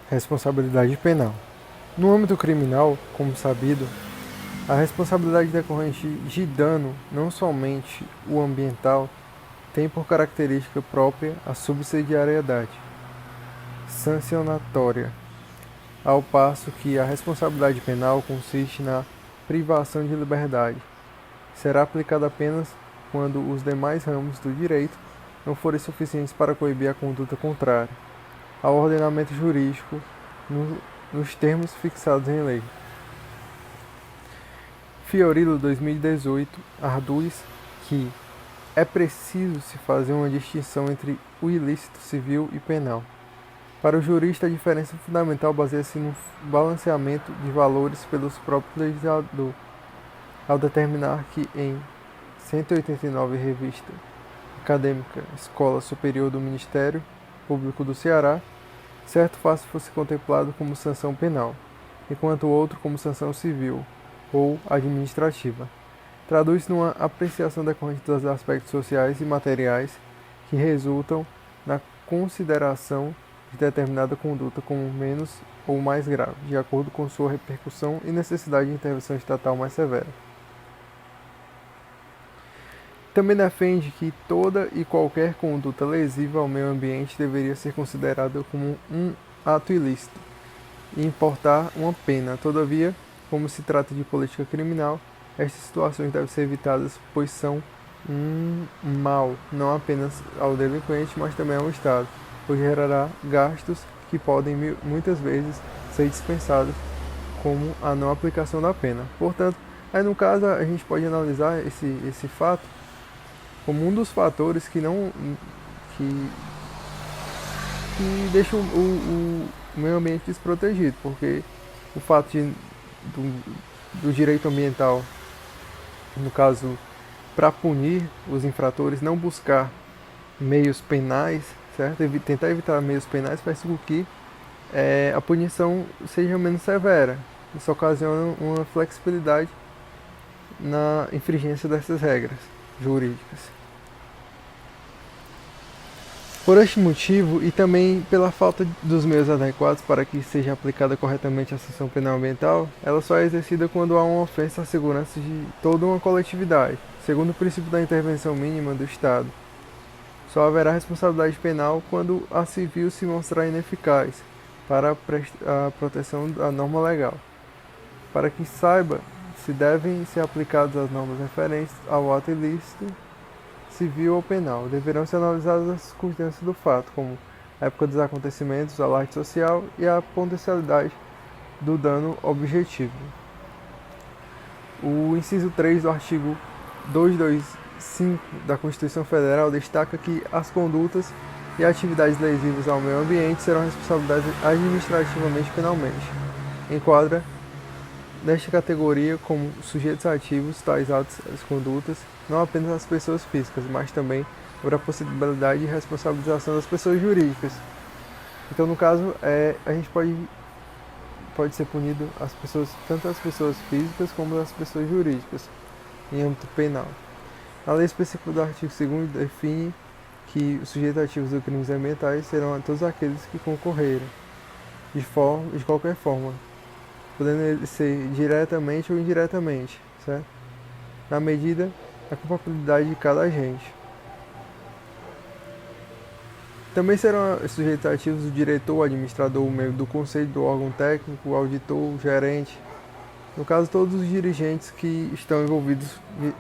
Responsabilidade penal. No âmbito criminal, como sabido, a responsabilidade decorrente de dano, não somente o ambiental, tem por característica própria a subsidiariedade sancionatória, ao passo que a responsabilidade penal consiste na privação de liberdade. Será aplicada apenas quando os demais ramos do direito não forem suficientes para coibir a conduta contrária ao ordenamento jurídico nos termos fixados em lei. Fiorillo 2018 arduz que é preciso se fazer uma distinção entre o ilícito civil e penal. Para o jurista, a diferença fundamental baseia-se no balanceamento de valores pelos próprios legisladores, ao determinar que em 189 Revista Acadêmica Escola Superior do Ministério Público do Ceará, certo fato fosse contemplado como sanção penal, enquanto o outro como sanção civil ou administrativa. Traduz-se numa apreciação decorrente dos aspectos sociais e materiais que resultam na consideração de determinada conduta como menos ou mais grave, de acordo com sua repercussão e necessidade de intervenção estatal mais severa. Também defende que toda e qualquer conduta lesiva ao meio ambiente deveria ser considerada como um ato ilícito e importar uma pena. Todavia, como se trata de política criminal, estas situações devem ser evitadas, pois são um mal não apenas ao delinquente, mas também ao Estado, pois gerará gastos que podem muitas vezes ser dispensados, como a não aplicação da pena. Portanto, aí no caso a gente pode analisar esse fato como um dos fatores que deixam o meio ambiente desprotegido, porque o fato do direito ambiental, no caso, para punir os infratores, não buscar meios penais, certo? Tentar evitar meios penais faz com que a punição seja menos severa. Isso ocasiona uma flexibilidade na infringência dessas regras jurídicas. Por este motivo, e também pela falta dos meios adequados para que seja aplicada corretamente a sanção penal ambiental, ela só é exercida quando há uma ofensa à segurança de toda uma coletividade, segundo o princípio da intervenção mínima do Estado. Só haverá responsabilidade penal quando a civil se mostrar ineficaz para a proteção da norma legal. Para que saiba se devem ser aplicadas as normas referentes ao ato ilícito, civil ou penal, deverão ser analisadas as circunstâncias do fato, como a época dos acontecimentos, o alarde social e a potencialidade do dano objetivo. O inciso 3 do artigo 225 da Constituição Federal destaca que as condutas e atividades lesivas ao meio ambiente serão responsabilizadas administrativamente e penalmente. Enquadra nesta categoria como sujeitos ativos tais atos e condutas, não apenas as pessoas físicas, mas também sobre a possibilidade de responsabilização das pessoas jurídicas. Então, no caso, a gente pode ser punido tanto as pessoas físicas como as pessoas jurídicas, em âmbito penal. A lei específica do artigo 2º define que os sujeitos ativos de crimes ambientais serão todos aqueles que concorreram, de qualquer forma, podendo ser diretamente ou indiretamente, certo? Na medida da culpabilidade de cada agente. Também serão sujeitos ativos o diretor, o administrador, o membro do conselho do órgão técnico, o auditor, o gerente. No caso, todos os dirigentes que estão envolvidos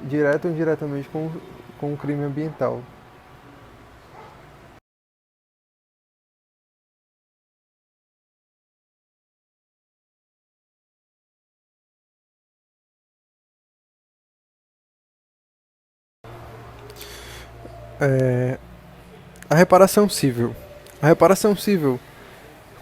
direto ou indiretamente com o crime ambiental. A reparação civil. A reparação civil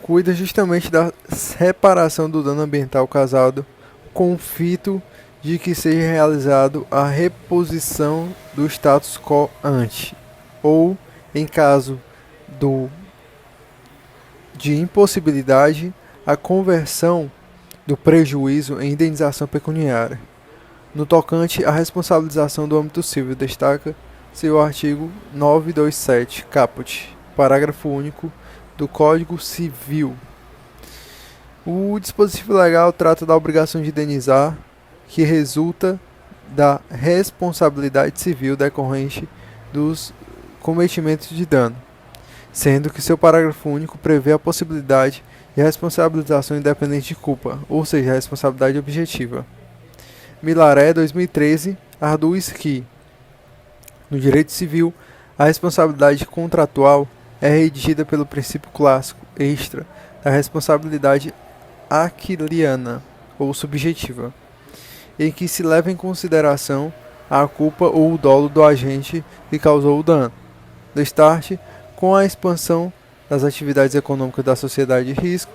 cuida justamente da reparação do dano ambiental causado com o fito de que seja realizado a reposição do status quo ante, ou, em caso de impossibilidade, a conversão do prejuízo em indenização pecuniária. No tocante à responsabilização do âmbito civil, destaca-se o artigo 927, caput, parágrafo único do Código Civil, O dispositivo legal trata da obrigação de indenizar que resulta da responsabilidade civil decorrente dos cometimentos de dano, sendo que seu parágrafo único prevê a possibilidade de responsabilização independente de culpa, ou seja, a responsabilidade objetiva. Milaré, 2013, arduz que, no direito civil, a responsabilidade contratual é redigida pelo princípio clássico extra da responsabilidade aquiliana ou subjetiva, em que se leva em consideração a culpa ou o dolo do agente que causou o dano. Destarte, com a expansão das atividades econômicas da sociedade de risco,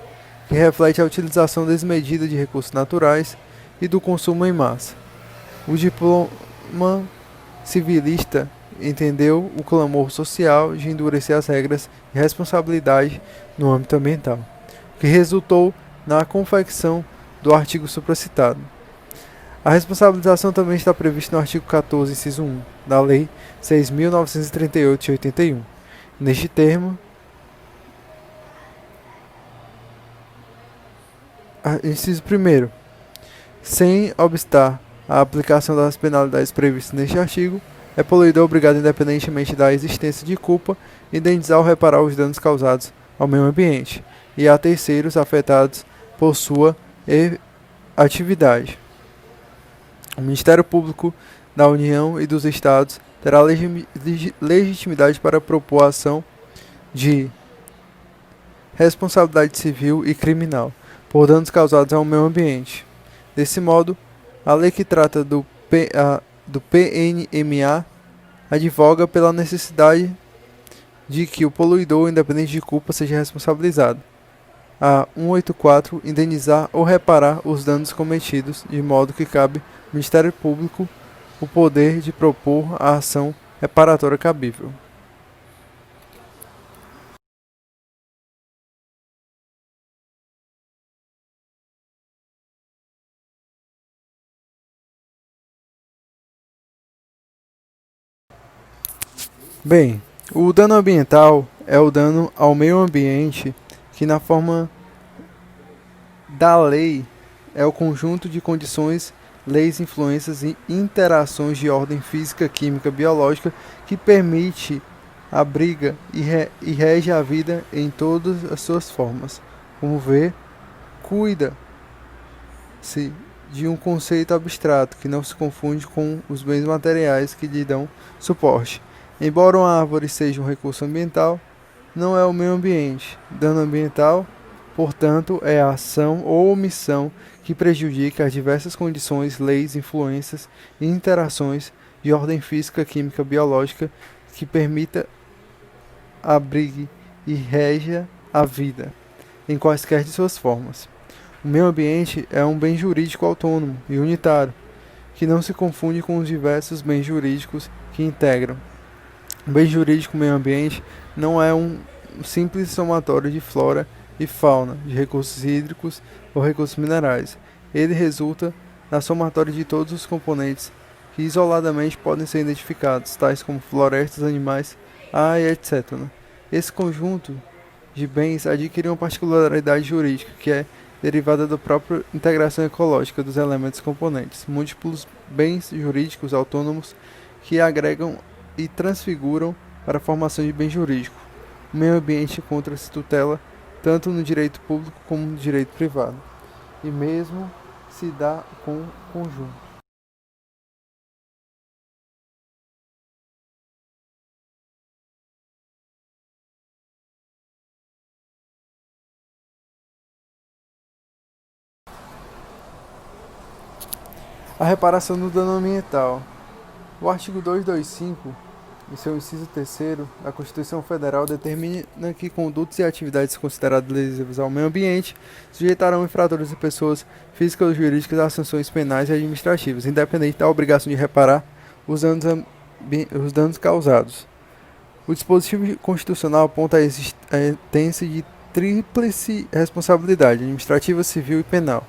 que reflete a utilização desmedida de recursos naturais e do consumo em massa. O diploma civilista entendeu o clamor social de endurecer as regras de responsabilidade no âmbito ambiental, o que resultou na confecção do artigo supracitado. A responsabilização também está prevista no artigo 14, inciso 1, da Lei 6.938 de 81. Neste termo, inciso 1, sem obstar a aplicação das penalidades previstas neste artigo, é poluidor obrigado, independentemente da existência de culpa, indenizar ou reparar os danos causados ao meio ambiente e a terceiros afetados por sua atividade. O Ministério Público da União e dos Estados terá legitimidade para propor a ação de responsabilidade civil e criminal por danos causados ao meio ambiente. Desse modo, a lei que trata do PNMA advoga pela necessidade de que o poluidor, independente de culpa, seja responsabilizado. A 184, indenizar ou reparar os danos cometidos, de modo que cabe ao Ministério Público o poder de propor a ação reparatória cabível. Bem, o dano ambiental é o dano ao meio ambiente que, na forma da lei, é o conjunto de condições, leis, influências e interações de ordem física, química, biológica que permite, abriga e rege a vida em todas as suas formas. Como vê, cuida-se de um conceito abstrato que não se confunde com os bens materiais que lhe dão suporte. Embora uma árvore seja um recurso ambiental, não é o meio ambiente. Dano ambiental, portanto, é a ação ou omissão que prejudica as diversas condições, leis, influências e interações de ordem física, química, biológica que permita, abrigue e reja a vida, em quaisquer de suas formas. O meio ambiente é um bem jurídico autônomo e unitário, que não se confunde com os diversos bens jurídicos que integram. O bem jurídico meio ambiente não é um simples somatório de flora e fauna, de recursos hídricos ou recursos minerais. Ele resulta da somatória de todos os componentes que isoladamente podem ser identificados, tais como florestas, animais, ar e etc. Esse conjunto de bens adquire uma particularidade jurídica que é derivada da própria integração ecológica dos elementos componentes, múltiplos bens jurídicos autônomos que agregam e transfiguram para a formação de bem jurídico. O meio ambiente encontra-se tutela tanto no direito público como no direito privado, e mesmo se dá com o conjunto. A reparação do dano ambiental. O artigo 225, em seu inciso 3º, da Constituição Federal determina que condutas e atividades consideradas lesivas ao meio ambiente sujeitarão infratores e pessoas físicas ou jurídicas a sanções penais e administrativas, independente da obrigação de reparar os danos causados. O dispositivo constitucional aponta a existência de tríplice responsabilidade administrativa, civil e penal.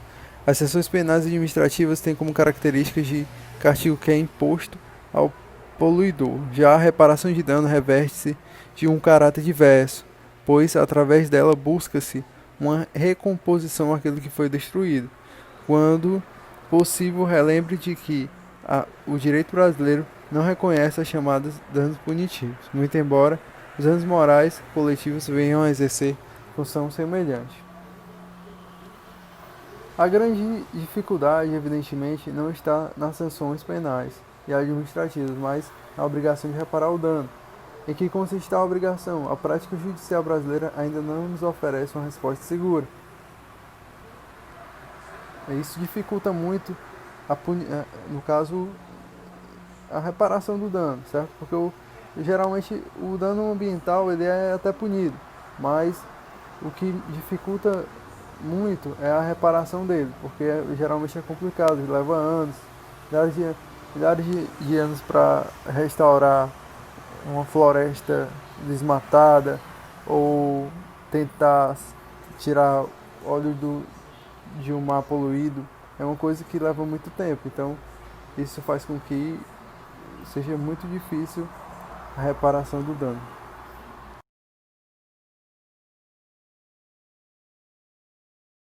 As sanções penais e administrativas têm como características de castigo que é imposto ao poluidor. Já a reparação de dano reveste-se de um caráter diverso, pois através dela busca-se uma recomposição àquilo que foi destruído. Quando possível, relembre de que o direito brasileiro não reconhece as chamadas danos punitivos, muito embora os danos morais coletivos venham a exercer função semelhante. A grande dificuldade, evidentemente, não está nas sanções penais e administrativas, mas na obrigação de reparar o dano. Em que consiste a obrigação? A prática judicial brasileira ainda não nos oferece uma resposta segura. Isso dificulta muito, no caso, a reparação do dano, certo? Porque geralmente o dano ambiental ele é até punido, mas o que dificulta muito é a reparação dele, porque geralmente é complicado, leva anos, milhares de anos para restaurar uma floresta desmatada ou tentar tirar óleo de um mar poluído. É uma coisa que leva muito tempo, então isso faz com que seja muito difícil a reparação do dano.